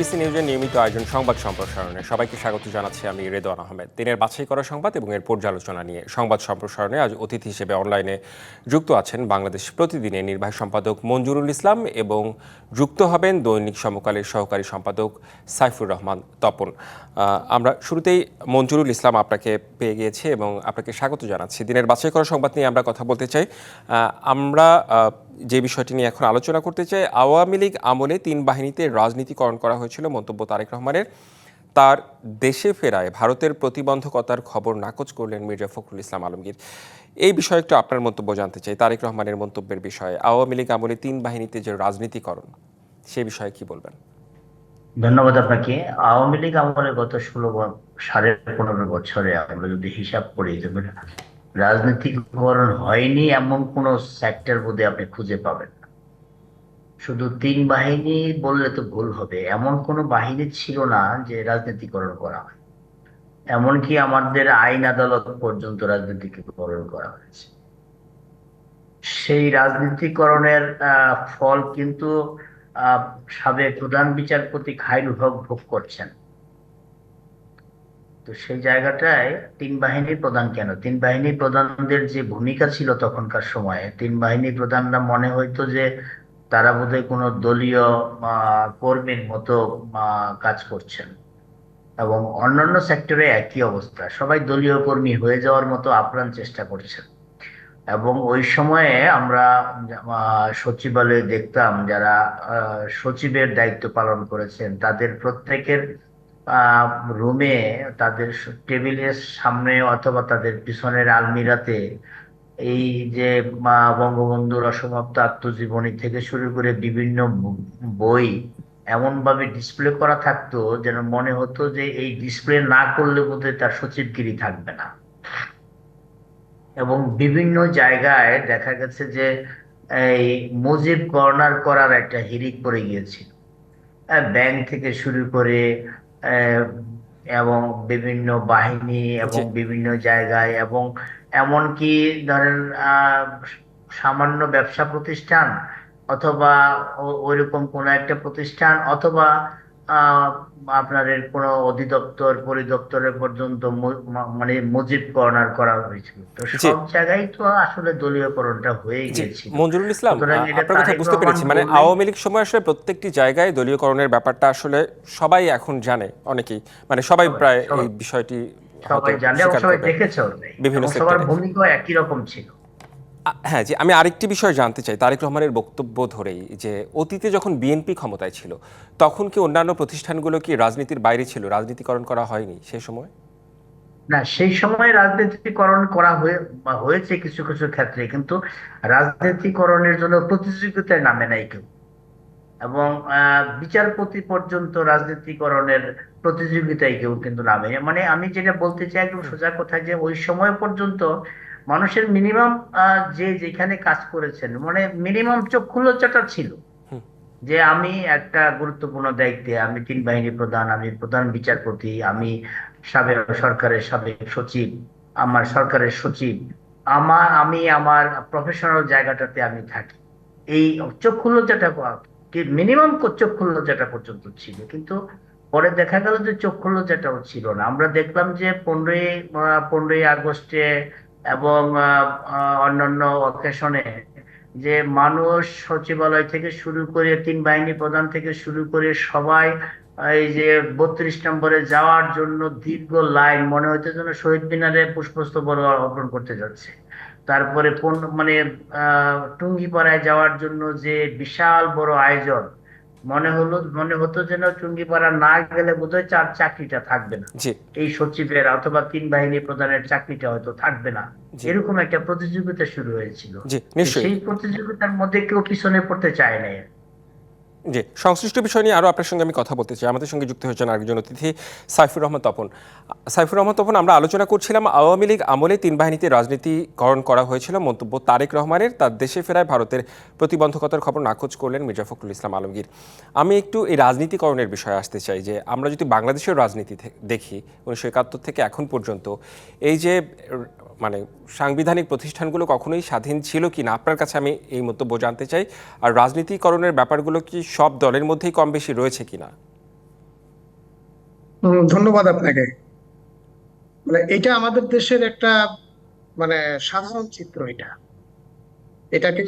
DBC নিউজের নিয়মিত আয়োজন সংবাদ সম্প্রসারণে সবাইকে স্বাগত জানাচ্ছি আমি রেদওয়ান আহমেদ। দিনের বাছাই করা সংবাদ এবং এর পর্যালোচনা নিয়ে সংবাদ সম্প্রসারণে আজ অতিথি হিসেবে অনলাইনে যুক্ত আছেন বাংলাদেশ প্রতিদিনের নির্বাহী সম্পাদক মঞ্জুরুল ইসলাম এবং যুক্ত হবেন দৈনিক সমকালের সহকারী সম্পাদক সাইফুর রহমান তপন। আমরা শুরুতেই মঞ্জুরুল ইসলাম আপনাকে পেয়ে গিয়েছি এবং আপনাকে স্বাগত জানাচ্ছি। দিনের বাছাই করা সংবাদ নিয়ে আমরা কথা বলতে চাই। আমরা যে বিষয়টি নিয়ে এখন আলোচনা করতে চাই, আওয়ামী লীগ আমলে 3 বাহিনীতে রাজনীতিকরণ করা হয়েছিল মন্তব্য তারেক রহমানের। তার দেশে ফেরায় ভারতের প্রতিবন্ধকতার খবর নাকচ করলেন মির্জা ফখরুল ইসলাম আলমগীর। এই বিষয়ে একটু আপনার মন্তব্য জানতে চাই। তারেক রহমানের মন্তব্যের বিষয়ে আওয়ামী লীগ আমলে 3 বাহিনীতে যে রাজনীতিকরণ, সে বিষয়ে কি বলবেন? ধন্যবাদ আপনাকে। আওয়ামী লীগ আমলে গত 15.5 বছরে আমরা যদি হিসাব করি, তবে রাজনীতিকরণ হয়নি এমন কোন সেক্টর বোধহয় আপনি খুঁজে পাবেন না। শুধু 3 বাহিনী বললে তো ভুল হবে, এমন কোন বাহিনী ছিল না যে রাজনীতিকরণ করা হয়। এমনকি আমাদের আইন আদালত পর্যন্ত রাজনীতিকরণ করা হয়েছে। সেই রাজনীতিকরণের ফল কিন্তু আহ সাবেক প্রধান বিচারপতি খায়রুল হক ভোগ করছেন। তো সেই জায়গাটায় 3 বাহিনী প্রধান কেন, 3 বাহিনী প্রধানদের যে ভূমিকা ছিল তখনকার সময়ে, 3 বাহিনী প্রধানরা মনে হইতো যে তারা বোধহয় কোনো দলীয় কর্মীর মতো কাজ করছেন। এবং অন্যান্য সেক্টরে একই অবস্থা, সবাই দলীয় কর্মী হয়ে যাওয়ার মতো আপ্রাণ চেষ্টা করছেন। এবং ওই সময়ে আমরা সচিবালয়ে দেখতাম যারা সচিবের দায়িত্ব পালন করেছেন, তাদের প্রত্যেকের রুমে, তাদের টেবিলের সামনে অথবা তাদের পিছনের আলমিরাতে এই যে বঙ্গবন্ধুর অসমাপ্ত আত্মজীবনী থেকে শুরু করে বিভিন্ন বই এমন ভাবে ডিসপ্লে করা থাকতো যেন মনে হতো যে এই ডিসপ্লে না করলে বোধহয় তার সচিবগিরি থাকবে না। এবং বিভিন্ন জায়গায় দেখা গেছে যে এই মুজিব কর্নার করার একটা হিড়িক পড়ে গিয়েছিল, ব্যাংক থেকে শুরু করে আহ, এবং বিভিন্ন বাহিনী এবং জি, বিভিন্ন জায়গায়, এবং এমনকি ধরেন সামান্য ব্যবসা প্রতিষ্ঠান অথবা ওইরকম কোন একটা প্রতিষ্ঠান অথবা আহ আপনাদের কোনো অধিদপ্তর পরিদপ্তরের পর্যন্ত মানে মুজিব কর্নার করা হয়েছিল। তো জি, সব জায়গায় তো আসলে দলীয়করণটা হয়ে জি। গিয়েছিল। মঞ্জুরুল ইসলাম, সুতরাং এটা আপনার কথা তারেক বুঝতে রহমান পেরেছি। মানে বললেই আওয়ামী লীগ সময় আসলে প্রত্যেকটি জায়গায় দলীয়করণের ব্যাপারটা আসলে সবাই এখন জানে, অনেকেই, মানে সবাই সবাই প্রায় এই সবাই বিষয়টি হয়তো সবাই জানে এবং স্বীকার সবাই করবে দেখেছেও, বিভিন্ন এবং সবার সেক্টরে। ভূমিকা একই রকম ছিল। হ্যাঁ, জি, আমি আরেকটি বিষয় জানতে চাই তারেক রহমানের বক্তব্য ধরেই, যে অতীতে যখন বিএনপি ক্ষমতায় ছিল তখন কি অন্যান্য প্রতিষ্ঠানগুলো কি রাজনীতির বাইরে ছিল, রাজনীতিকরণ করা হয়নি সেই সময়? না, সেই সময় রাজনীতিকরণ করা হয়েছে কিছু কিছু ক্ষেত্রে, কিন্তু রাজনীতিকরণের জন্য প্রতিযোগিতায় নামে নাই কেউ। এবং বিচারপতি পর্যন্ত রাজনীতিকরণের প্রতিযোগিতায় কেউ কিন্তু নামে, মানে আমি যেটা বলতে চাই একদম হুম, সোজা কথা, যে ওই সময় পর্যন্ত মানুষের মিনিমাম যে যেখানে কাজ করেছেন, মানে মিনিমাম চক্ষু লজ্জাটা ছিল হুম, যে আমি একটা গুরুত্বপূর্ণ দায়িত্বে, আমি 3 বাহিনী প্রধান, আমি প্রধান বিচারপতি, আমি সরকারের সাবেক সচিব, আমার সরকারের সচিব, আমি আমার প্রফেশনাল জায়গাটাতে আমি থাকি। এই চক্ষু লজ্জাটা মিনিমাম চক্ষু লজ্জাটা পর্যন্ত ছিল, কিন্তু পরে দেখা গেল যে চক্ষু লজ্জাটাও ছিল না। আমরা দেখলাম যে 15ই আগস্টে এবং অন্যান্য অকেশনে যে মানুষ সচিবালয় থেকে শুরু করে 3 বাহিনী প্রধান থেকে শুরু করে সবাই এই যে 32 নম্বরে যাওয়ার জন্য দীর্ঘ লাইন, মনে হচ্ছে যেন শহীদ মিনারে পুষ্পস্তবক অর্পণ করতে যাচ্ছে। তারপরে কোন মানে টুঙ্গিপাড়ায় যাওয়ার জন্য যে বিশাল বড় আয়োজন, মনে হতো যেন টুঙ্গিপাড়া না গেলে বোধহয় চাকরিটা থাকবে না, জি, এই সচিবের অথবা 3 বাহিনী প্রধানের চাকরিটা হয়তো থাকবে না। জি, এরকম একটা প্রতিযোগিতা শুরু হয়েছিল। জি, তো নিশ্চয়ই। সেই প্রতিযোগিতার মধ্যে কেউ পিছনে পড়তে চায় না। জি, সংশ্লিষ্ট বিষয় নিয়ে আরও আপনার সঙ্গে আমি কথা বলতে চাই। আমাদের সঙ্গে যুক্ত হয়েছেন আরেকজন অতিথি, সাইফুর রহমান তপন। সাইফুর রহমান তপন, আমরা আলোচনা করছিলাম আওয়ামী লীগ আমলে 3 বাহিনীতে রাজনীতিকরণ করা হয়েছিল মন্তব্য তারেক রহমানের। তার দেশে ফেরায় ভারতের প্রতিবন্ধকতার খবর নাকচ করলেন মির্জা ফখরুল ইসলাম আলমগীর। আমি একটু এই রাজনীতিকরণের বিষয়ে আসতে চাই, যে আমরা যদি বাংলাদেশের রাজনীতি দেখি 1971 থেকে এখন পর্যন্ত, এই যে মানে সাংবিধানিক প্রতিষ্ঠানগুলো কখনোই স্বাধীন ছিল কি না, আপনার কাছে আমি এই মন্তব্য জানতে চাই। আর রাজনীতিকরণের ব্যাপারগুলো কি সব দলের মধ্যেই কম বেশি রয়েছে কিনা? ধন্যবাদ আপনাকে। এটা আমাদের দেশের একটা মানে সাধারণ চিত্র। এটাকে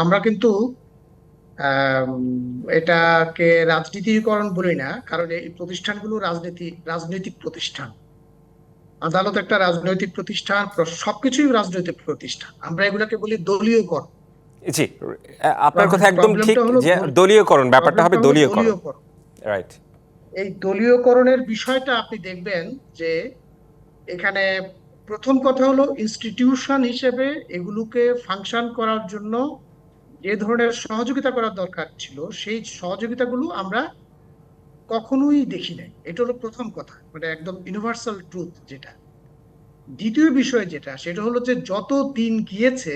আমরা কিন্তু আম, এটাকে রাজনীতিকরণ বলি না, কারণ এই প্রতিষ্ঠানগুলো রাজনৈতিক প্রতিষ্ঠান। আদালত একটা রাজনৈতিক প্রতিষ্ঠান, সবকিছুই রাজনৈতিক প্রতিষ্ঠান। আমরা এগুলোকে বলি দলীয়করণ। জি, আপনার কথা একদম ঠিক প্রবলেমটা হলো যে দলীয়করণ, ব্যাপারটা হবে প্রবলেমটা হলো দলীয়করণ। দলীয়করণ। রাইট। এই দলীয়করণের বিষয়টা আপনি দেখবেন যে এখানে প্রথম কথা হলো ইনস্টিটিউশন হিসেবে এগুলোকে ফাংশন করার জন্য যে ধরনের সহযোগিতা করার দরকার ছিল, সেই সহযোগিতাগুলো আমরা কখনোই দেখি নাই। এটা হলো প্রথম কথা, একদম ইউনিভার্সাল ট্রুথ যেটা। দ্বিতীয় বিষয় যেটা, সেটা হলো যে যত দিন গিয়েছে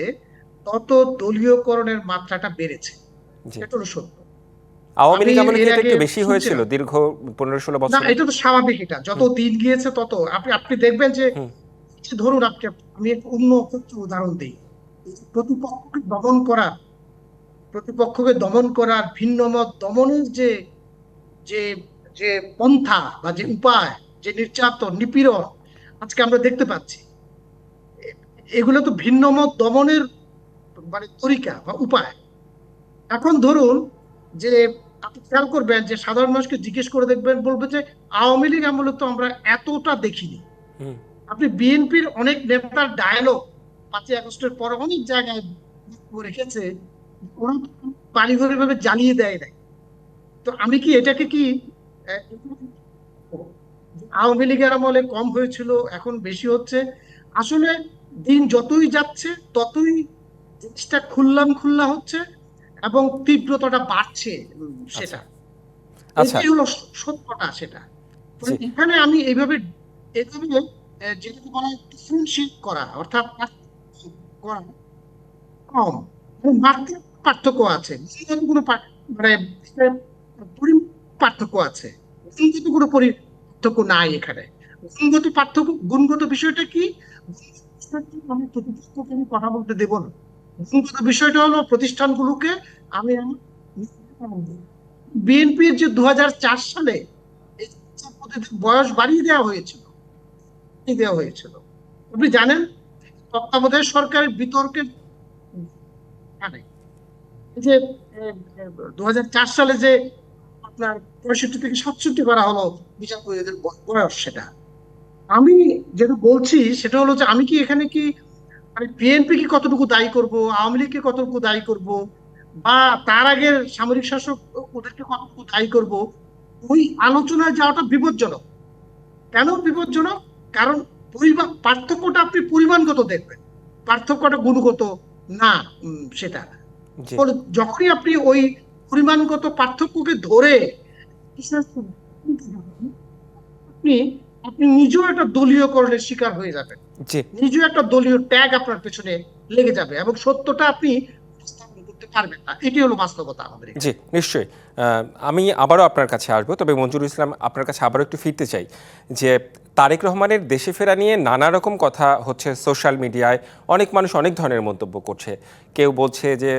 তত দলীয়করণের মাত্রাটা বেড়েছে। জি। এটা হলো সত্য। আওয়ামী আমি লীগ আমলে কি এর এটা আগে একটু বেশি হয়েছিল শুনছিলাম, দীর্ঘ 15-16 বছরে? না, এটা তো স্বাভাবিক। এটা যত হুম। দিন গিয়েছে তত আপনি আপনি দেখবেন যে হুম। যে ধরুন আমি এক অন্য ক্ষেত্রে উদাহরণ দিই। এই যে প্রতিপক্ষকে দমন করার, ভিন্ন মত দমনের যে যে যে পন্থা বা যে হুম। উপায়, যে নির্যাতন নিপীড়ন আজকে আমরা দেখতে পাচ্ছি, এগুলো তো ভিন্ন মত দমনের তরিকা বা উপায়। এখন ধরুন যে আপনি খেয়াল করবেন যে সাধারণ মানুষকে জিজ্ঞেস করে দেখবেন, বলবে যে আওয়ামী লীগ আমলে তো আমরা এতটা দেখিনি। হুম। আপনি বিএনপির অনেক নেতার ডায়ালগ 5ই আগস্টের পরে অনেক জায়গায় রেখেছে, ওরা বাড়িঘরে ভাবে জ্বালিয়ে দেয় নাই। তো আমি কি এটাকে কি আহ, আওয়ামী লীগের আমলে কম হয়েছিল এখন বেশি হচ্ছে? আসলে দিন যতই যাচ্ছে ততই জিনিসটা খুল্লাম খুল্লা হচ্ছে এবং তীব্রতাটা বাড়ছে। আচ্ছা। সেটা আচ্ছা। এটাই হলো সত্যটা। সেটা তো জি। এখানে আমি এইভাবে এইভাবে যেটাকে বলা হয় ডিফারেন্সিয়েট করা, অর্থাৎ করা কম, মাত্রার পার্থক্য আছে। গুণগত কোনো মানে পার্থক্য আছে, গুণগত কোনো পার্থক্য নাই এখানে। গুণগত বিষয়টা কি? আমি প্রতিপক্ষকে আমি কথা বলতে দেব না। গুণগত বিষয়টা হলো প্রতিষ্ঠানগুলোকে আমি আমার বিএনপির যে 2004 সালে এই বিচারপতিদের বয়স বাড়িয়ে দেওয়া হয়েছিল। আপনি জানেন, তত্ত্বাবধায়ক সরকারের বিতর্কের মানে এই যে 2004 সালে যে আপনার 65 থেকে 67 করা হলো বিচারপতিদের বয়স, সেটা আমি যেটা বলছি সেটা হলো যে আমি কি এখানে কি বিএনপি কি কতটুকু দায়ী করব, আওয়ামী লীগকে কতটুকু দায়ী করব, বা তার আগের সামরিক শাসক ওদেরকে কতটুকু দায়ী করব, ওই আলোচনায় যাওয়াটা বিপজ্জনক। কেন বিপজ্জনক? কারণ পার্থক্যটা আপনি পরিমাণগত দেখবেন, পার্থক্যটা গুণগত না। সেটা জি। যখনই আপনি ওই পরিমাণগত পার্থক্যকে ধরে আপনি আপনি নিজেও একটা দলীয়করণের শিকার হয়ে যাবেন, জি। নিজেও একটা দলীয় ট্যাগ আপনার পেছনে লেগে যাবে এবং সত্যটা আপনি উপস্থাপন করতে পারবেন না। এটি হলো বাস্তবতা আমাদের জি, এখানে। নিশ্চয়ই। আমি আবারও আপনার কাছে আসবো, তবে মঞ্জুরুল ইসলাম, আপনার কাছে আবারও একটু ফিরতে চাই যে তারেক রহমানের দেশে ফেরা নিয়ে নানা রকম কথা হচ্ছে সোশ্যাল মিডিয়ায়। অনেক মানুষ অনেক ধরনের মন্তব্য করছে। কেউ বলছে যে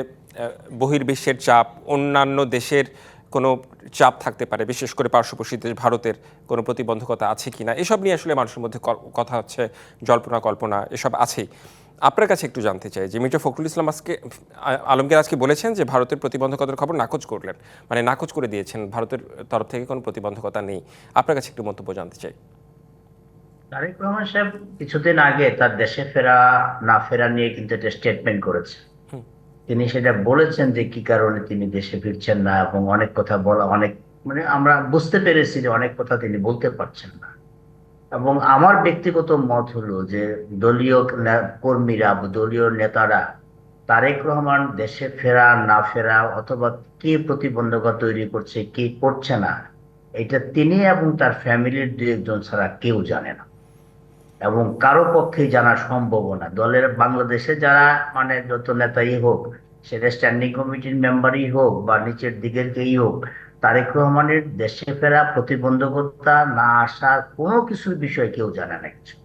বহির্বিশ্বের চাপ, অন্যান্য দেশের কোনো চাপ থাকতে পারে, বিশেষ করে পার্শ্ববর্তী দেশ ভারতের কোনো প্রতিবন্ধকতা আছে কিনা, এসব নিয়ে আসলে মানুষের মধ্যে কথা হচ্ছে, জল্পনা কল্পনা এসব আছেই। আপনার কাছে একটু জানতে চাই যে মির্জা ফখরুল ইসলাম আলমগীর আজকে বলেছেন যে ভারতের প্রতিবন্ধকতার খবর নাকচ করলেন, মানে নাকচ করে দিয়েছেন, ভারতের তরফ থেকে কোনো প্রতিবন্ধকতা নেই। আপনার কাছে একটু মন্তব্য জানতে চাই। তারেক রহমান সাহেব কিছুদিন আগে তার দেশে ফেরা না ফেরা নিয়ে কিন্তু একটা স্টেটমেন্ট করেছে। হুম। তিনি সেটা বলেছেন যে কি কারণে তিনি দেশে ফিরছেন না, এবং অনেক কথা বলা, অনেক আমরা বুঝতে পেরেছি যে অনেক কথা তিনি বলতে পারছেন না। এবং আমার ব্যক্তিগত মত হলো যে দলীয় কর্মীরা বা দলীয় নেতারা তারেক রহমান দেশে ফেরা না ফেরা অথবা কে প্রতিবন্ধকতা তৈরি করছে কে করছে না, এটা তিনি এবং তার ফ্যামিলির দু একজন ছাড়া কেউ জানে না, এবং কারো পক্ষেই জানা সম্ভব না। দলের বাংলাদেশে যারা যত নেতাই হোক, সেটা স্ট্যান্ডিং কমিটির মেম্বারই হোক বা নিচের দিকের কেই হোক, তারেক রহমানের দেশে ফেরা, প্রতিবন্ধকতা না আসা, কোনো কিছুর বিষয় কেউ জানে না কিছু।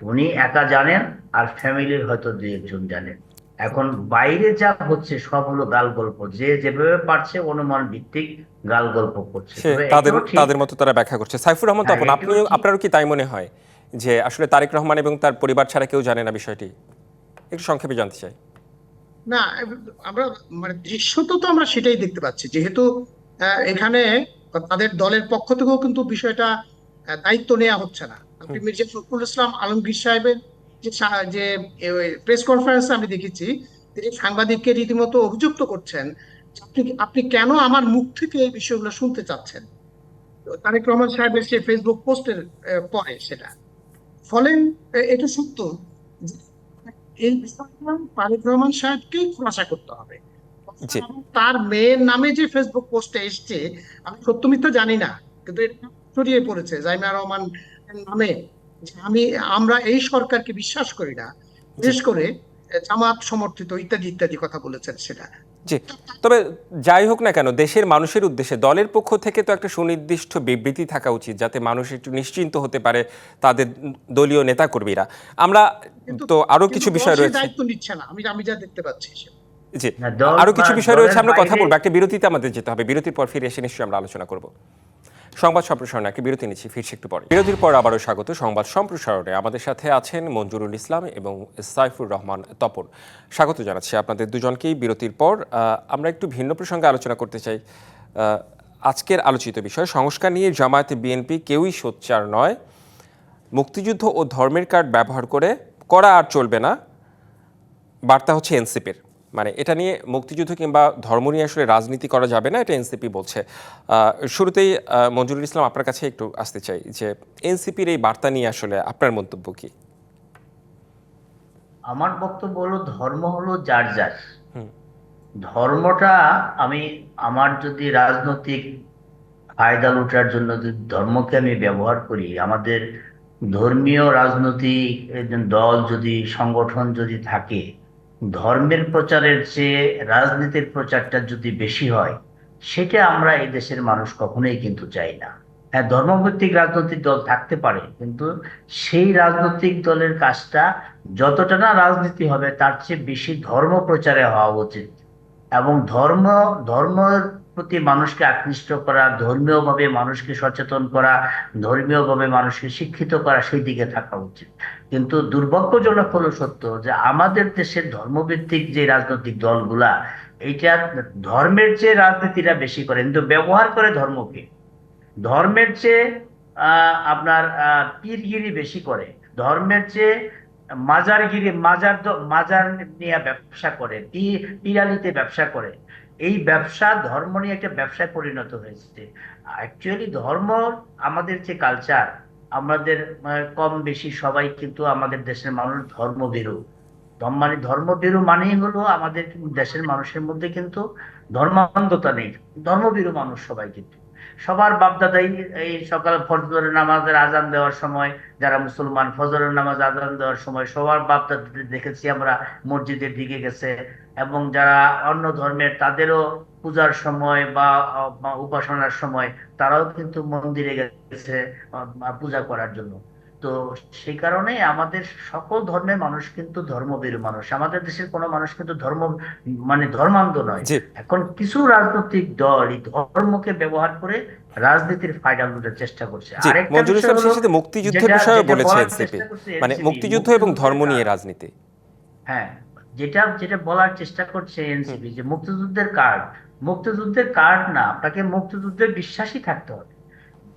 উনি একা জানেন, আর ফ্যামিলির হয়তো দুই একজন জানেন। এখন বাইরে যা হচ্ছে সব হলো গাল গল্প, যে যেভাবে পারছে অনুমান ভিত্তিক গাল গল্প করছে। সে তবে তাদের এটাও ঠিক, তাদের মতো তারা ব্যাখ্যা করছে। সাইফুর রহমান হ্যাঁ তপন, এটাও আপনিও, ঠিক। আপনারও কি তাই মনে হয় যে আসলে তারেক রহমান এবং তার পরিবার ছাড়া কেউ জানে না বিষয়টি? একটু সংক্ষেপে জানতে চাই। না, আমরা মানে দৃশ্যত তো আমরা সেটাই দেখতে পাচ্ছি, যেহেতু এখানে তাদের দলের পক্ষ থেকেও কিন্তু বিষয়টা দায়িত্ব নেওয়া হচ্ছে না। আপনি হুম, মির্জা ফখরুল ইসলাম আলমগীর সাহেবের যে প্রেস কনফারেন্সে আমি দেখেছি, তিনি সাংবাদিককে রীতিমতো অভিযুক্ত করছেন যে আপনি আপনি কেন আমার মুখ থেকে এই বিষয়গুলো শুনতে চাচ্ছেন। তো তারেক রহমান সাহেবের সেই ফেসবুক পোস্টের পরে সেটা, ফলে এটা সত্য যে এই বিষয়টা তারেক রহমান সাহেবকেই খোলাসা করতে হবে। জি। এবং তার মেয়ের নামে যে ফেসবুক পোস্টে এসছে, আমি সত্য মিথ্যা জানি না, কিন্তু এটা ছড়িয়ে পড়েছে জাইমা রহমান নামে, যে আমরা এই সরকারকে বিশ্বাস করি না, জি। বিশেষ করে জামাত সমর্থিত ইত্যাদি ইত্যাদি কথা বলেছেন সেটা। জি। তবে যাই হোক না কেন, দেশের মানুষের উদ্দেশ্যে দলের পক্ষ থেকে তো একটা সুনির্দিষ্ট বিবৃতি থাকা উচিত, যাতে মানুষ একটু নিশ্চিন্ত হতে পারে, তাদের দলীয় নেতাকর্মীরা। আমরা কিন্তু তো আরো কিন্তু কিছু দল বিষয় সেই রয়েছে। দায়িত্ব নিচ্ছে না, আমি যা দেখতে পাচ্ছি জি। না, দল আরো বা কিছু বিষয় রয়েছে, দলের আমরা কথা বাইরে। বলবো। একটা বিরতিতে আমাদের যেতে হবে, বিরতির পর ফিরে এসে নিশ্চয়ই আমরা আলোচনা করব। সংবাদ সম্প্রসারণে একটা বিরতি নিচ্ছি, ফিরছি একটু পরে। বিরতির পর আবারও স্বাগত সংবাদ সম্প্রসারণে। আমাদের সাথে আছেন মঞ্জুরুল ইসলাম এবং সাইফুর রহমান তপন। স্বাগত জানাচ্ছি আপনাদের দুজনকেই। বিরতির পর আমরা একটু ভিন্ন প্রসঙ্গে আলোচনা করতে চাই। আজকের আলোচিত বিষয় সংস্কার নিয়ে জামায়াত বিএনপি কেউই সোচ্চার নয়। মুক্তিযুদ্ধ ও ধর্মের কার্ড ব্যবহার করা আর চলবে না, বার্তা হচ্ছে এনসিপির। মানে এটা নিয়ে মুক্তিযুদ্ধ কিংবা ধর্ম নিয়ে আসলে রাজনীতি করা যাবে না, এটা এনসিপি বলছে। শুরুতেই মঞ্জুরুল ইসলাম, আপনার কাছে একটু আসতে চাই যে এনসিপির এই বার্তা নিয়ে আসলে আপনার মন্তব্য কি? আমার বক্তব্য হলো, ধর্ম হলো যার যার। ধর্মটা আমি, আমার যদি রাজনৈতিক ফায়দা লুটার জন্য যদি ধর্মকে আমি ব্যবহার করি, আমাদের ধর্মীয় রাজনৈতিক দল যদি, সংগঠন যদি থাকে, ধর্মের প্রচারের চেয়ে রাজনীতির প্রচারটা যদি বেশি হয়, সেটা আমরা এই দেশের মানুষ কখনোই কিন্তু চাই না। হ্যাঁ, ধর্মভিত্তিক রাজনৈতিক দল থাকতে পারে, কিন্তু সেই রাজনৈতিক দলের কাজটা যতটা না রাজনীতি হবে, তার চেয়ে বেশি ধর্ম প্রচারে হওয়া উচিত। এবং ধর্মের প্রতি মানুষকে আকৃষ্ট করা, ধর্মীয় ভাবে মানুষকে সচেতন করা, ধর্মীয় ভাবে মানুষকে শিক্ষিত করা, সেই দিকে থাকা উচিত। কিন্তু দুর্ভাগ্যজনক হলো সত্য যে আমাদের দেশের ধর্মভিত্তিক যে রাজনৈতিক দলগুলা, এইটা ধর্মের চেয়ে রাজনীতিটা বেশি করে, কিন্তু ব্যবহার করে ধর্মকে। ধর্মের চেয়ে আপনার পীরগিরি বেশি করে, ধর্মের চেয়ে মাজারগিরি, মাজার নিয়ে ব্যবসা করে, পিরালিতে ব্যবসা করে। এই ব্যবসা ধর্ম নিয়ে একটা ব্যবসায় পরিণত হয়েছে। অ্যাকচুয়ালি ধর্ম, আমাদের যে কালচার, আমাদের কম বেশি সবাই কিন্তু আমাদের দেশের মানুষ ধর্মভীরু। ধর্মভীরু মানেই হলো আমাদের দেশের মানুষের মধ্যে কিন্তু ধর্মান্ধতা নেই, ধর্মভীরু মানুষ সবাই কিন্তু। সবার বাপদাদাই এই সকাল ফজরের নামাজের আজান দেওয়ার সময়, যারা মুসলমান ফজরের নামাজ আজান দেওয়ার সময় সবার বাপদাদাদের দেখেছি আমরা মসজিদের দিকে গেছে। এবং যারা অন্য ধর্মের, তাদেরও পূজার সময় বা উপাসনার সময় তারাও কিন্তু মন্দিরে গেছে পূজা করার জন্য। তো সেই কারণে আমাদের সকল ধর্মের মানুষ কিন্তু ধর্মভীরু মানুষ, আমাদের দেশের কোনো মানুষ কিন্তু ধর্মান্ধ নয়। জি। এখন কিছু রাজনৈতিক দল এই ধর্মকে ব্যবহার করে রাজনীতির ফায়দা লুটার চেষ্টা করছে। জি, আরেকটা মঞ্জুরুল বিষয় ইসলাম হলো, সেই সাথে মুক্তিযুদ্ধের যেটা বিষয়েও যেটা বলেছে বলার এনসিপি। চেষ্টা করছে মানে এনসিপি, মুক্তিযুদ্ধ এবং ধর্ম মুক্তিযুদ্ধের নিয়ে কাজ। রাজনীতি। হ্যাঁ, যেটা যেটা বলার চেষ্টা করছে হুম। এনসিপি, যে মুক্তিযুদ্ধের কার্ড না, আপনাকে মুক্তিযুদ্ধে বিশ্বাসী থাকতে হবে।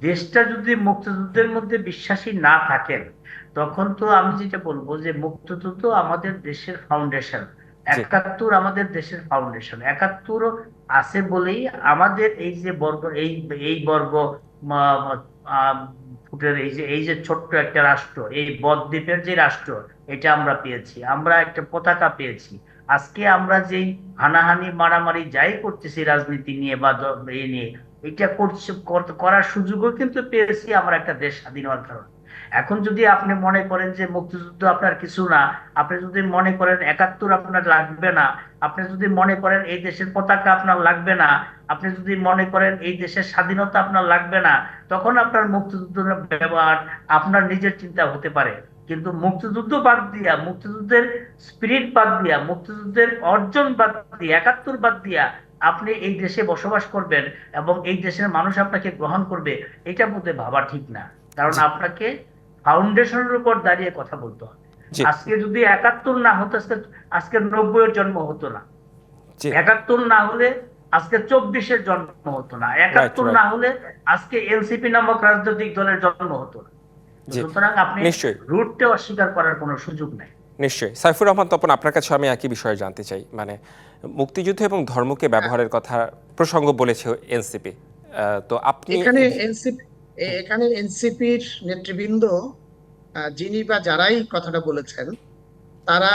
দেশটা যদি মুক্তিযুদ্ধের মধ্যে বিশ্বাসী না থাকেন, তখন তো আমি যেটা বলবো যে মুক্তিযুদ্ধ আমাদের দেশের ফাউন্ডেশন, জি। একাত্তর আমাদের দেশের ফাউন্ডেশন, একাত্তর আছে বলেই আমাদের এই যে বর্গ, এই বর্গ ফুটের এই যে ছোট্ট একটা রাষ্ট্র, এই বদ্বীপের যে রাষ্ট্র, এটা আমরা পেয়েছি, আমরা একটা পতাকা পেয়েছি। আজকে আমরা যেই হানাহানি মারামারি যাই করতেছি রাজনীতি নিয়ে বা এই নিয়ে, এটা করার সুযোগও কিন্তু পেয়েছি আমরা একটা দেশ স্বাধীন হওয়ার কারণে। এখন যদি আপনি মনে করেন যে মুক্তিযুদ্ধ আপনার কিছু না, আপনি যদি মনে করেন একাত্তর আপনার লাগবে না, আপনি যদি মনে করেন এই দেশের পতাকা আপনার লাগবে না, আপনি যদি মনে করেন এই দেশের স্বাধীনতা আপনার লাগবে না, তখন আপনার মুক্তিযুদ্ধের ব্যবহার আপনার নিজের চিন্তা হতে পারে। কিন্তু মুক্তিযুদ্ধ বাদ দিয়া, মুক্তিযুদ্ধের স্পিরিট বাদ দিয়া, মুক্তিযুদ্ধের অর্জন বাদ দিয়া, 71 বাদ দিয়া আপনি এই দেশে বসবাস করবেন এবং এই দেশের মানুষ আপনাকে গ্রহণ করবে, এটা বোধহয় ভাবা ঠিক না। কারণ জি আপনাকে ফাউন্ডেশনের উপর দাঁড়িয়ে কথা বলতে হবে। জি আজকে যদি 71 না হতো, আজকে 90 এর জন্ম হতো না। জি 71 না হলে আজকে 24-এর জন্ম হতো না। রাইট 71 রাইট না হলে আজকে এনসিপি নামক রাজনৈতিক দলের জন্ম হতো না। তো জি সুতরাং আপনি নিশ্চয়ই রুটটা অস্বীকার করার কোনো সুযোগ নাই। নিশ্চয়ই। সাইফুর রহমান তপন, আপনার কাছে আমি একই বিষয়ে জানতে চাই, মানে মুক্তিযুদ্ধ এবং ধর্মকে ব্যবহারের কথা প্রসঙ্গ বলেছে এনসিপি, তো আপনি এখানে এনসিপির নেতৃবৃন্দ যিনি বা যারাই কথাটা বলেছেন, তারা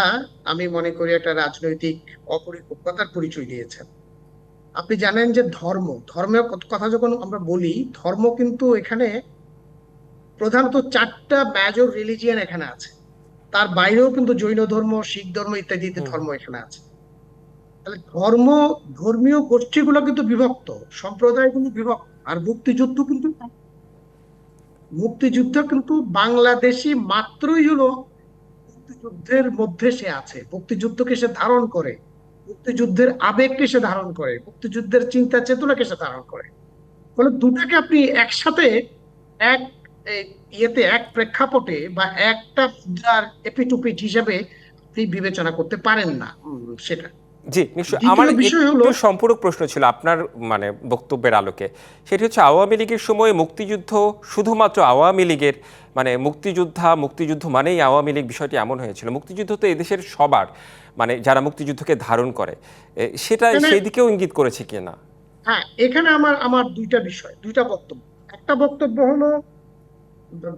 আমি মনে করি একটা রাজনৈতিক অপরিপক্কতার পরিচয় দিয়েছেন। আপনি জানেন যে ধর্মের কথা যখন আমরা বলি, ধর্ম কিন্তু এখানে প্রধানত 4টা মেজর রিলিজিয়ন এখানে আছে। তার বাইরেও কিন্তু জৈন ধর্ম, শিখ ধর্ম ইত্যাদি হুম ধর্ম এখানে আছে। তাহলে ধর্মীয় গোষ্ঠীগুলো কিন্তু বিভক্ত, সম্প্রদায়গুলো বিভক্ত। আর মুক্তিযুদ্ধ কিন্তু বাংলাদেশি মাত্রই হলো মুক্তিযুদ্ধের মধ্যে সে আছে, মুক্তিযুদ্ধকে সে ধারণ করে, মুক্তিযুদ্ধের আবেগকে সে ধারণ করে, মুক্তিযুদ্ধের চিন্তা চেতনাকে সে ধারণ করে। ফলে দুটাকে আপনি একসাথে এক এক প্রেক্ষাপটে বা একটা মুদ্রার এপিটুপিট হিসেবে আপনি বিবেচনা করতে পারেন না। সেটা জি নিশ্চয়ই। আমার দ্বিতীয় বিষয় হলো, একটু সম্পূরক প্রশ্ন ছিল আপনার মানে বক্তব্যের আলোকে, সেটি হচ্ছে আওয়ামী লীগের সময় মুক্তিযুদ্ধ শুধুমাত্র আওয়ামী লীগের, মানে মুক্তিযুদ্ধ মানেই আওয়ামী লীগ, বিষয়টি এমন হয়েছিল। মুক্তিযুদ্ধ তো এদেশের সবার, মানে যারা মুক্তিযুদ্ধকে ধারণ করে, সেটা এখানে সেই দিকেও ইঙ্গিত করেছে কিনা? হ্যাঁ, এখানে আমার দুইটা বক্তব্য। একটা বক্তব্য হলো,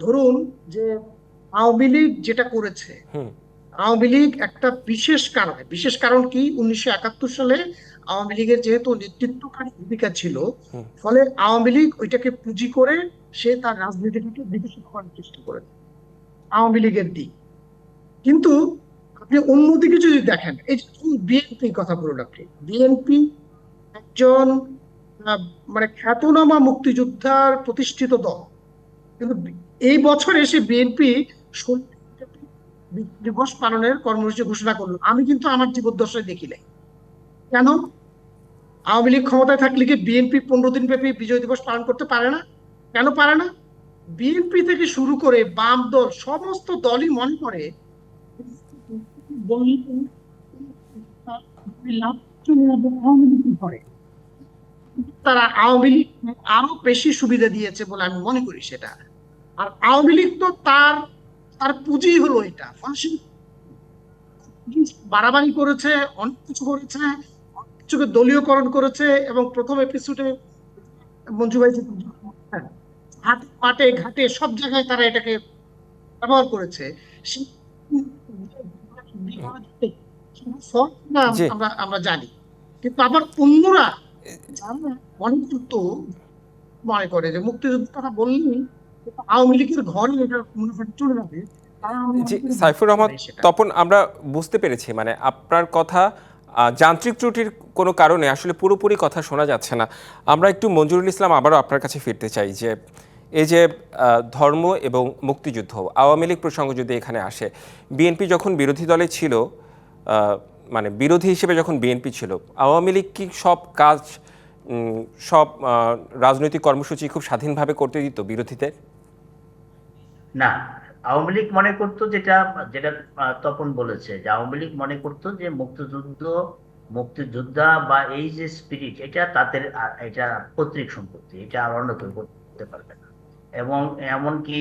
ধরুন যে আওয়ামী লীগ যেটা করেছে, হুম আওয়ামী লীগ একটা বিশেষ কারণ কি, 1971 সালে আওয়ামী লীগের যেহেতু নেতৃত্বকারী ভূমিকা ছিল, হুম ফলে আওয়ামী লীগ ওইটাকে পুঁজি করে সে তার রাজনীতিটাকে বিকশিত করার চেষ্টা করে, আওয়ামী লীগের দিক। কিন্তু আপনি অন্যদিকে যদি দেখেন, এই যে বিএনপি কথা বলুন, আপনি বিএনপি একজন মানে খ্যাতনামা মুক্তিযোদ্ধার প্রতিষ্ঠিত দল, কিন্তু এই বছর এসে বিএনপি দিবস পালনের কর্মসূচি ঘোষণা করলো। আমি কিন্তু আমার জীবদ্দশায় দেখি নাই। কেন? আওয়ামী লীগ ক্ষমতায় থাকলে কি বিএনপি 15 দিন ব্যাপী বিজয় দিবস পালন করতে পারে না? কেন পারে না? বিএনপি থেকে শুরু করে বাম দল, সমস্ত দলই মনে করে তারা আওয়ামী লীগ আরো বেশি সুবিধা দিয়েছে বলে আমি মনে করি সেটা। আর আওয়ামী লীগ তো তার তার পুঁজি হলো এটা, বাড়াবাড়ি করেছে, অনেক কিছু করেছে, অনেক কিছুকে দলীয়করণ করেছে। এবং প্রথম এপিসোডে মঞ্জু ভাই হাটে মাঠে ঘাটে সব জায়গায় তারা এটাকে ব্যবহার করেছে। জি আমরা আমরা জানি, কিন্তু আবার অন্যরা যারা মনে করতো, মনে করে যে মুক্তিযুদ্ধের কথা বললেই আওয়ামী লীগের ঘরে এটা মনে হয় চলে যাবে, তারা আমি জি মনে করি সাইফুর রহমান সেটা। তপন, আমরা বুঝতে পেরেছি, মানে আপনার কথা যান্ত্রিক ত্রুটির কোনো কারণে আসলে পুরোপুরি কথা শোনা যাচ্ছে না। আমরা একটু মঞ্জুরুল ইসলাম আবারও আপনার কাছে ফিরতে চাই, যে এই যে ধর্ম এবং মুক্তিযুদ্ধ, আওয়ামী লীগ প্রসঙ্গ যদি এখানে আসে, বিএনপি যখন বিরোধী দলে ছিল, মানে বিরোধী হিসেবে যখন বিএনপি ছিল, আওয়ামী লীগ কি সব কাজ, সব রাজনৈতিক কর্মসূচি খুব স্বাধীনভাবে করতে দিত বিরোধীদের? না, আওয়ামী লীগ মনে করতো, যেটা যেটা তপন বলেছে, যে আওয়ামী লীগ মনে করতো যে মুক্তিযোদ্ধা বা এই যে স্পিরিট, এটা তাদের, এটা পৈতৃক সম্পত্তি, এটা আর অন্য কেউ করতে পারবে না। এবং এমনকি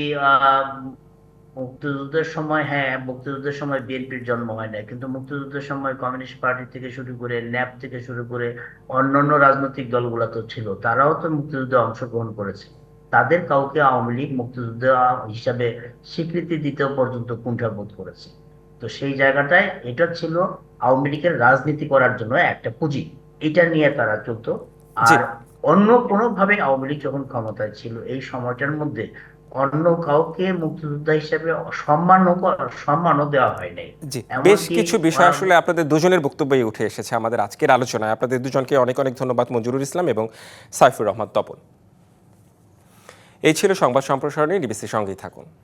মুক্তিযুদ্ধের সময়, হ্যাঁ মুক্তিযুদ্ধের সময় বিএনপির জন্ম হয় না, কিন্তু মুক্তিযুদ্ধের সময় কমিউনিস্ট পার্টি থেকে শুরু করে, ন্যাপ থেকে শুরু করে অন্যান্য রাজনৈতিক দলগুলো তো ছিল, তারাও তো মুক্তিযুদ্ধে অংশগ্রহণ করেছে। তাদের কাউকে আওয়ামী লীগ মুক্তিযুদ্ধ হিসাবে স্বীকৃতি দিতেও পর্যন্ত কুণ্ঠাবোধ করেছে। তো সেই জায়গাটায় এটা ছিল আওয়ামী লীগের রাজনীতি করার জন্য একটা পুঁজি, এটা নিয়ে তারা চলতো। জি আর অন্য কোনো ভাবে আওয়ামী লীগ যখন ক্ষমতায় ছিল, এই সময়টার মধ্যে অন্য কাউকে মুক্তিযোদ্ধা হিসেবে সম্মানও দেওয়া হয় নাই। জি, বেশ এমনকি কিছু বিষয় আসলে আপনাদের দুজনের বক্তব্যই উঠে এসেছে আমাদের আজকের আলোচনায়। আপনাদের দুজনকে অনেক অনেক ধন্যবাদ, মঞ্জুরুল ইসলাম এবং সাইফুর রহমান তপন। এই ছিল সংবাদ সম্প্রসারণে, ডিবিসির সঙ্গেই থাকুন।